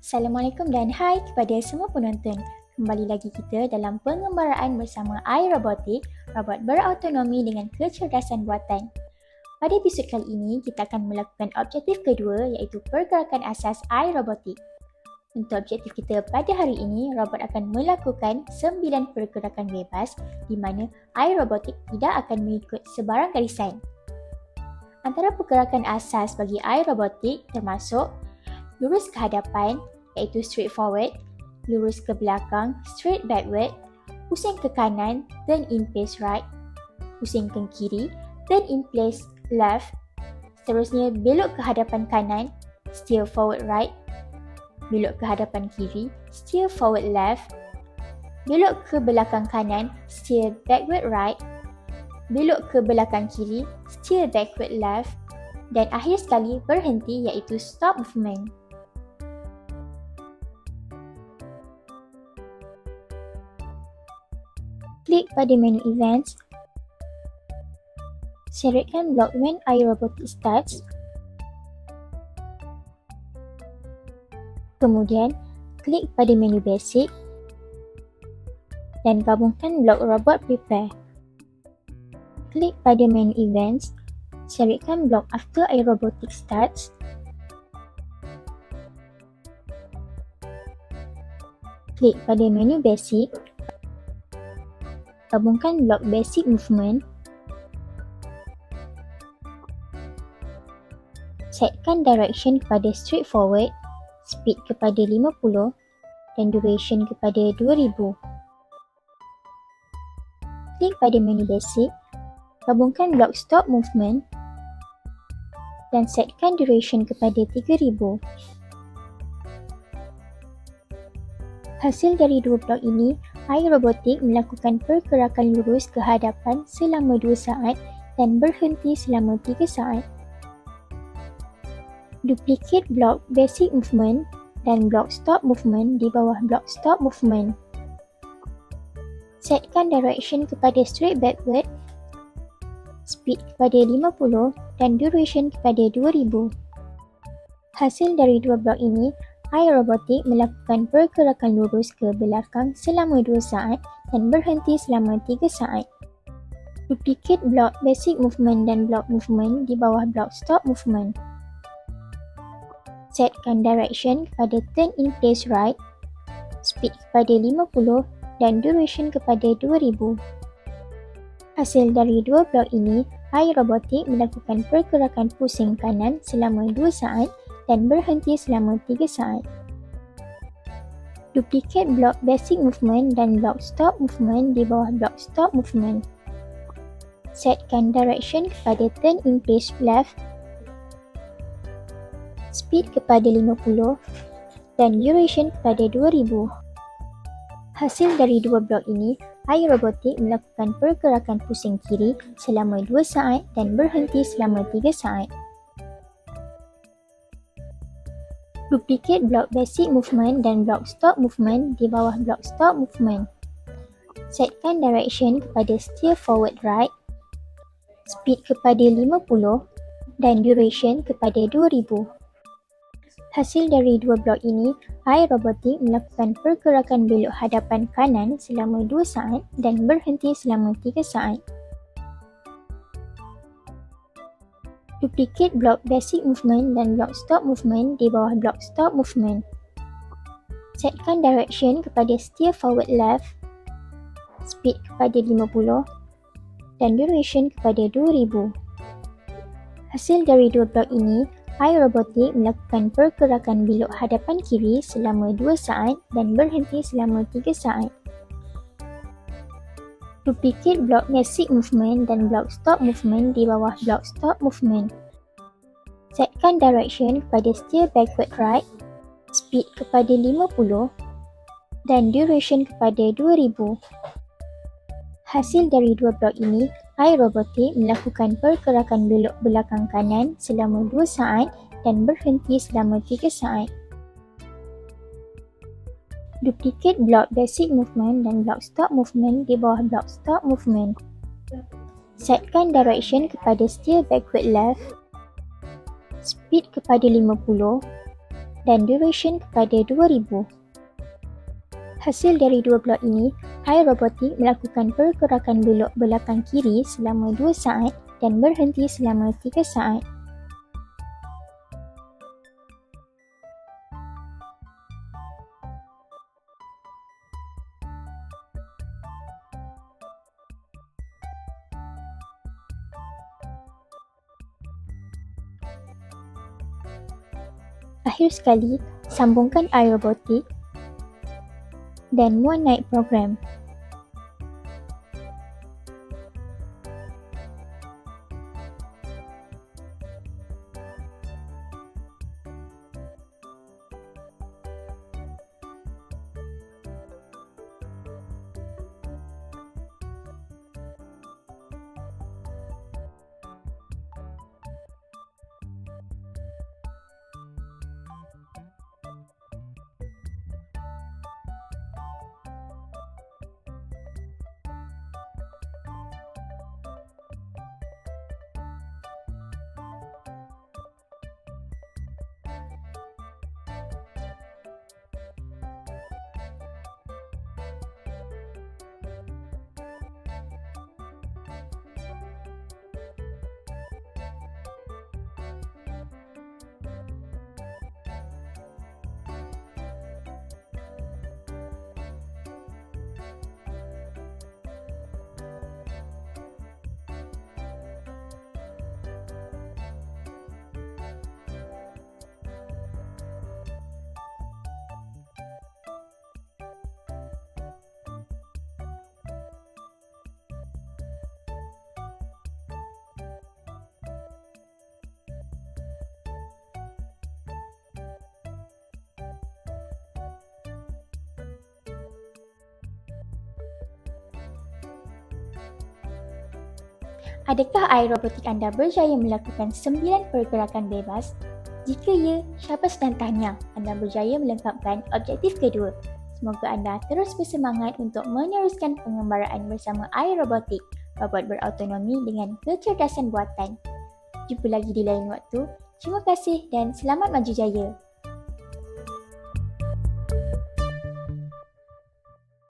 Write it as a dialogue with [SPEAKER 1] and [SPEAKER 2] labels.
[SPEAKER 1] Assalamualaikum dan hai kepada semua penonton. Kembali lagi kita dalam pengembaraan bersama iRobotik, robot berautonomi dengan kecerdasan buatan. Pada episod kali ini, kita akan melakukan objektif kedua iaitu pergerakan asas iRobotik. Untuk objektif kita pada hari ini, robot akan melakukan 9 pergerakan bebas di mana iRobotik tidak akan mengikut sebarang garisan. Antara pergerakan asas bagi iRobotik termasuk lurus ke hadapan iaitu straight forward, lurus ke belakang straight backward, pusing ke kanan turn in place right, pusing ke kiri turn in place left, seterusnya belok ke hadapan kanan steer forward right, belok ke hadapan kiri steer forward left, belok ke belakang kanan steer backward right, belok ke belakang kiri steer backward left, dan akhir sekali berhenti iaitu stop movement. Klik pada menu Events, seletkan blok When iRobotik Starts, kemudian klik pada menu Basic dan gabungkan blok Robot Prepare. Klik pada menu Events, seletkan blok After iRobotik Starts, klik pada menu Basic, gabungkan blok Basic Movement, setkan direction kepada straight forward, speed kepada 50 dan duration kepada 2000. Klik pada menu Basic, gabungkan blok Stop Movement dan setkan duration kepada 3000. Hasil dari dua blok ini, iRobotik melakukan pergerakan lurus ke hadapan selama 2 saat dan berhenti selama 3 saat. Duplicate blok Basic Movement dan blok Stop Movement di bawah blok Stop Movement. Setkan direction kepada straight backward, speed kepada 50 dan duration kepada 2000. Hasil dari dua blok ini, iRobotik melakukan pergerakan lurus ke belakang selama 2 saat dan berhenti selama 3 saat. Duplicate blok Basic Movement dan blok Movement di bawah blok Stop Movement. Setkan direction kepada Turn in Place Right, speed kepada 50 dan duration kepada 2000. Hasil dari dua blok ini, iRobotik melakukan pergerakan pusing kanan selama 2 saat dan berhenti selama 3 saat. Duplicate blok Basic Movement dan blok Stop Movement di bawah blok Stop Movement. Setkan direction kepada Turn in Place Left, speed kepada 50 dan duration kepada 2000. Hasil dari dua blok ini, iRobotik melakukan pergerakan pusing kiri selama 2 saat dan berhenti selama 3 saat. Duplicate blok Basic Movement dan blok Stop Movement di bawah blok Stop Movement. Setkan direction kepada Steer Forward Right, speed kepada 50 dan duration kepada 2000. Hasil dari dua blok ini, iRobotik melakukan pergerakan belok hadapan kanan selama 2 saat dan berhenti selama 3 saat. Duplicate blok Basic Movement dan blok Stop Movement di bawah blok Stop Movement. Setkan direction kepada Steer Forward Left, speed kepada 50 dan duration kepada 2000. Hasil dari dua blok ini, iRobotik melakukan pergerakan belok hadapan kiri selama 2 saat dan berhenti selama 3 saat. Duplicate blok Basic Movement dan blok Stop Movement di bawah blok Stop Movement. Setkan direction kepada Steer Backward Right, speed kepada 50 dan duration kepada 2000. Hasil dari dua blok ini, iRobotik melakukan pergerakan belok belakang kanan selama 2 saat dan berhenti selama 3 saat. Duplicate blok Basic Movement dan blok Stop Movement di bawah blok Stop Movement. Setkan direction kepada Steer Backward Left, speed kepada 50 dan duration kepada 2000. Hasil dari dua blok ini, iRobotik melakukan pergerakan belok belakang kiri selama 2 saat dan berhenti selama 3 saat. Akhir sekali, sambungkan iRobotik dan muat naik program. Adakah iRobotik anda berjaya melakukan 9 pergerakan bebas? Jika ya, syabas dan tahniah, anda berjaya melengkapkan objektif kedua. Semoga anda terus bersemangat untuk meneruskan pengembaraan bersama iRobotik, robot berautonomi dengan kecerdasan buatan. Jumpa lagi di lain waktu. Terima kasih dan selamat maju jaya.